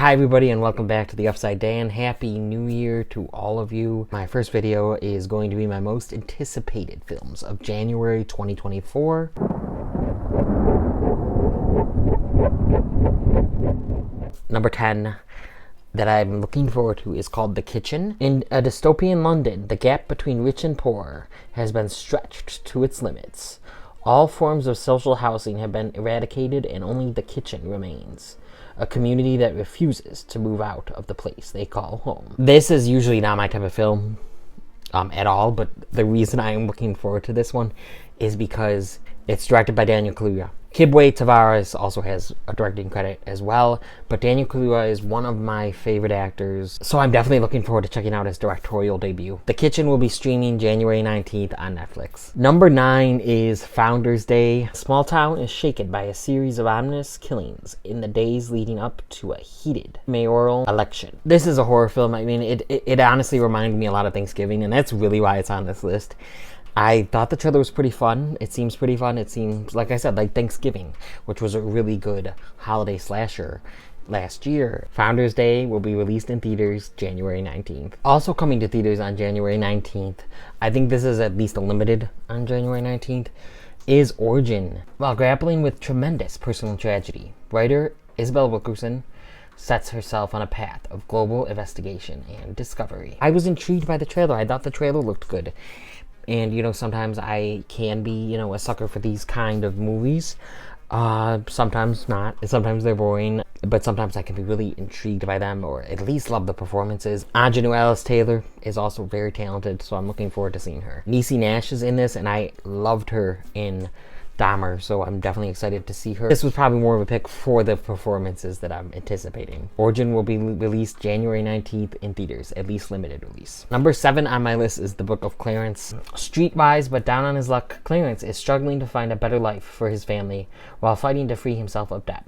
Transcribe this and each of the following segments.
Hi everybody and welcome back to the Upside Dan. Happy New Year to all of you. My first video is going to be my most anticipated films of January 2024. Number 10 that I'm looking forward to is called The Kitchen. In a dystopian London, the gap between rich and poor has been stretched to its limits. All forms of social housing have been eradicated and only the kitchen remains. A community that refuses to move out of the place they call home. This is usually not my type of film at all, but the reason I am looking forward to this one is because it's directed by Daniel Kaluuya. Kibwe Tavares also has a directing credit as well, but Daniel Kaluuya is one of my favorite actors, so I'm definitely looking forward to checking out his directorial debut. The Kitchen will be streaming January 19th on Netflix. Number 9 is Founders Day. A small town is shaken by a series of ominous killings in the days leading up to a heated mayoral election. This is a horror film. I mean, it honestly reminded me a lot of Thanksgiving, and that's really why it's on this list. I thought the trailer was pretty fun. It seems pretty fun. It seems, like I said, like Thanksgiving, which was a really good holiday slasher last year. Founders Day will be released in theaters January 19th. Also coming to theaters on January 19th, I think this is at least a limited on January 19th, is Origin. While grappling with tremendous personal tragedy, writer Isabel Wilkerson sets herself on a path of global investigation and discovery. I was intrigued by the trailer. I thought the trailer looked good. And, you know, sometimes I can be, you know, a sucker for these kind of movies. Sometimes not. Sometimes they're boring. But sometimes I can be really intrigued by them, or at least love the performances. Aunjanue Alice Taylor is also very talented, so I'm looking forward to seeing her. Niecy Nash is in this, and I loved her in Dahmer, so I'm definitely excited to see her. This was probably more of a pick for the performances that I'm anticipating. Origin will be released January 19th in theaters, at least limited release. Number 7 on my list is The Book of Clarence. Streetwise but down on his luck, Clarence is struggling to find a better life for his family while fighting to free himself of debt.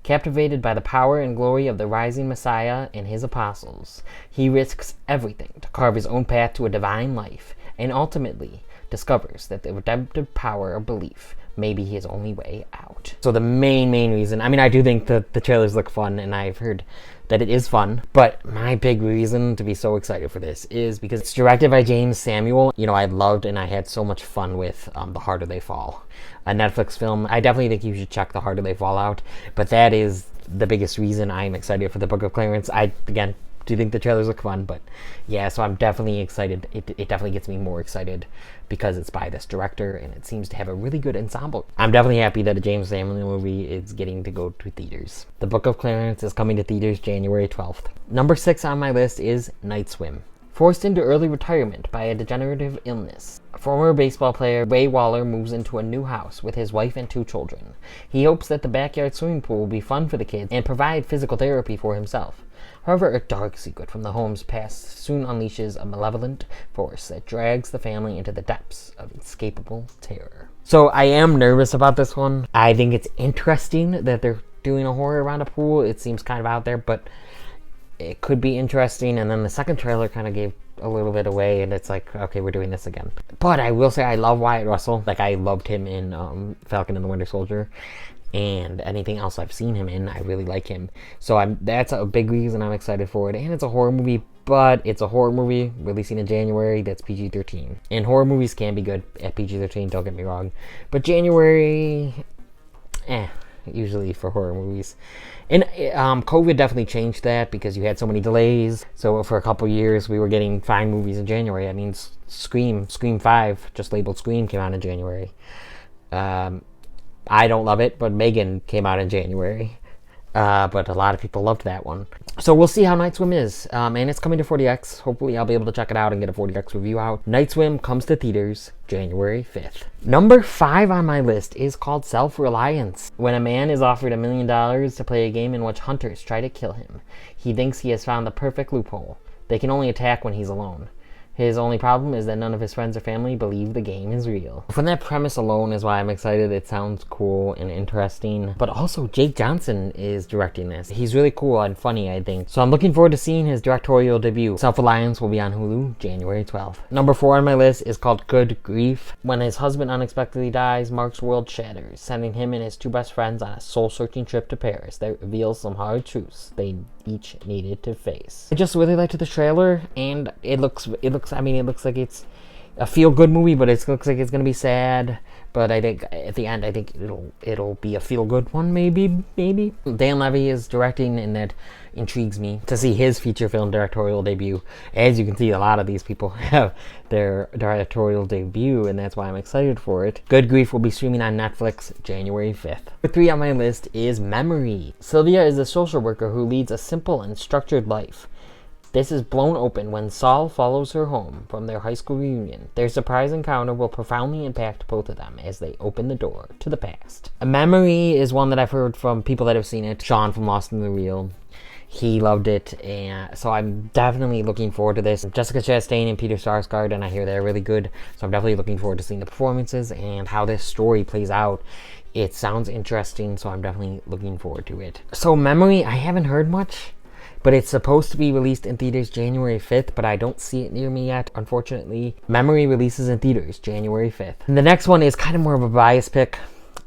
Captivated by the power and glory of the rising Messiah and his apostles, he risks everything to carve his own path to a divine life, and ultimately discovers that the redemptive power of belief may be his only way out. So the main reason, I mean, I do think that the trailers look fun, and I've heard that it is fun, but my big reason to be so excited for this is because it's directed by James Samuel. You know, I loved and I had so much fun with The Harder They Fall, a Netflix film. I definitely think you should check The Harder They Fall out, but that is the biggest reason I'm excited for The Book of Clarence. Again, do think the trailers look fun, but yeah, so I'm definitely excited. It definitely gets me more excited because it's by this director and it seems to have a really good ensemble. I'm definitely happy that a James Samuel movie is getting to go to theaters. The Book of Clarence is coming to theaters January 12th. Number 6 on my list is Night Swim. Forced into early retirement by a degenerative illness, former baseball player Ray Waller moves into a new house with his wife and 2 children. He hopes that the backyard swimming pool will be fun for the kids and provide physical therapy for himself. However, a dark secret from the home's past soon unleashes a malevolent force that drags the family into the depths of inescapable terror. So I am nervous about this one. I think it's interesting that they're doing a horror around a pool. It seems kind of out there, but it could be interesting. And then the second trailer kind of gave a little bit away, and it's like, okay, we're doing this again. But I will say I love Wyatt Russell. Like, I loved him in Falcon and the Winter Soldier. And anything else I've seen him in, I really like him. So that's a big reason I'm excited for it. And it's a horror movie, but it's a horror movie releasing in January that's PG-13. And horror movies can be good at PG-13, don't get me wrong. But January, usually for horror movies. And COVID definitely changed that because you had so many delays. So for a couple years, we were getting fine movies in January. I mean, Scream 5, just labeled Scream, came out in January. I don't love it, but Megan came out in January. But a lot of people loved that one. So we'll see how Night Swim is. And it's coming to 40X. Hopefully I'll be able to check it out and get a 40X review out. Night Swim comes to theaters January 5th. Number 5 on my list is called Self-Reliance. When a man is offered $1 million to play a game in which hunters try to kill him, he thinks he has found the perfect loophole. They can only attack when he's alone. His only problem is that none of his friends or family believe the game is real. From that premise alone is why I'm excited. It sounds cool and interesting. But also, Jake Johnson is directing this. He's really cool and funny, I think. So I'm looking forward to seeing his directorial debut. Self-Reliance will be on Hulu January 12th. Number 4 on my list is called Good Grief. When his husband unexpectedly dies, Mark's world shatters, sending him and his 2 best friends on a soul-searching trip to Paris that reveals some hard truths they each needed to face. I just really liked the trailer, and it looks like it's a feel-good movie, but it looks like it's gonna be sad. But I think at the end, I think it'll be a feel-good one, maybe. Dan Levy is directing, and that intrigues me to see his feature film directorial debut. As you can see, a lot of these people have their directorial debut, and that's why I'm excited for it. Good Grief will be streaming on Netflix January 5th. Number 3 on my list is Memory. Sylvia is a social worker who leads a simple and structured life. This is blown open when Saul follows her home from their high school reunion. Their surprise encounter will profoundly impact both of them as they open the door to the past. A Memory is one that I've heard from people that have seen it. Sean from Lost in the Reel, he loved it, and so I'm definitely looking forward to this. Jessica Chastain and Peter Sarsgaard, and I hear they're really good, so I'm definitely looking forward to seeing the performances and how this story plays out. It sounds interesting, so I'm definitely looking forward to it. So Memory, I haven't heard much, but it's supposed to be released in theaters January 5th, but I don't see it near me yet, unfortunately. Memory releases in theaters January 5th. And the next one is kind of more of a bias pick,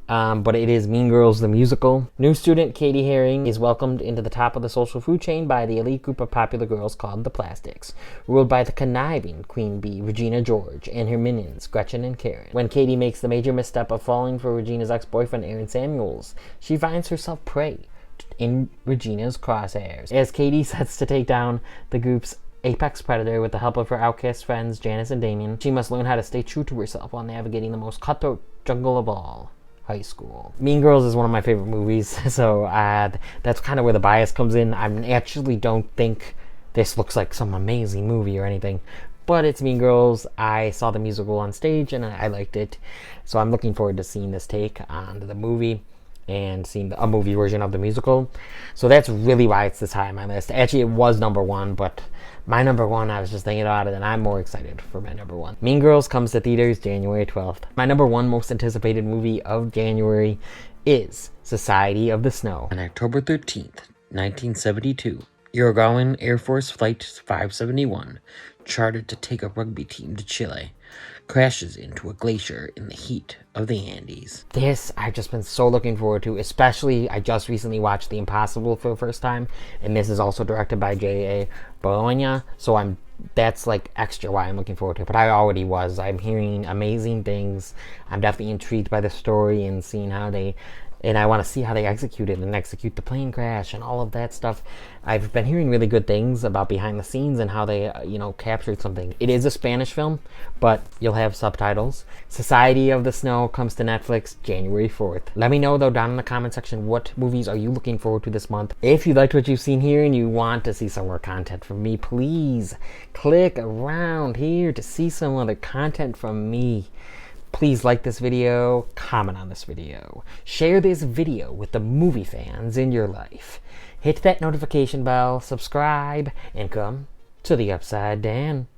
but it is Mean Girls the Musical. New student Katie Haring is welcomed into the top of the social food chain by the elite group of popular girls called the Plastics, ruled by the conniving Queen Bee, Regina George, and her minions, Gretchen and Karen. When Katie makes the major misstep of falling for Regina's ex-boyfriend, Aaron Samuels, she finds herself prey in Regina's crosshairs. As Katie sets to take down the group's apex predator with the help of her outcast friends Janice and Damien, she must learn how to stay true to herself while navigating the most cutthroat jungle of all, high school. Mean Girls is one of my favorite movies, so that's kind of where the bias comes in. I actually don't think this looks like some amazing movie or anything, but it's Mean Girls. I saw the musical on stage and I liked it, so I'm looking forward to seeing this take on the movie and seeing a movie version of the musical. So that's really why it's this high on my list. Actually, it was number 1, but my number 1, I was just thinking about it, and I'm more excited for my number 1. Mean Girls comes to theaters January 12th. My number 1 most anticipated movie of January is Society of the Snow. On October 13th, 1972, Uruguayan Air Force Flight 571, chartered to take a rugby team to Chile, crashes into a glacier in the heat of the Andes. This I've just been so looking forward to, especially I just recently watched The Impossible for the first time, and this is also directed by J.A. Bologna, so that's like extra why I'm looking forward to it, but I already was. I'm hearing amazing things. I'm definitely intrigued by the story and seeing how and I want to see how they execute it and execute the plane crash and all of that stuff. I've been hearing really good things about behind the scenes and how they, captured something. It is a Spanish film, but you'll have subtitles. Society of the Snow comes to Netflix January 4th. Let me know, though, down in the comment section, what movies are you looking forward to this month? If you liked what you've seen here and you want to see some more content from me, please click around here to see some other content from me. Please like this video, comment on this video, share this video with the movie fans in your life. Hit that notification bell, subscribe, and come to the Upside Down.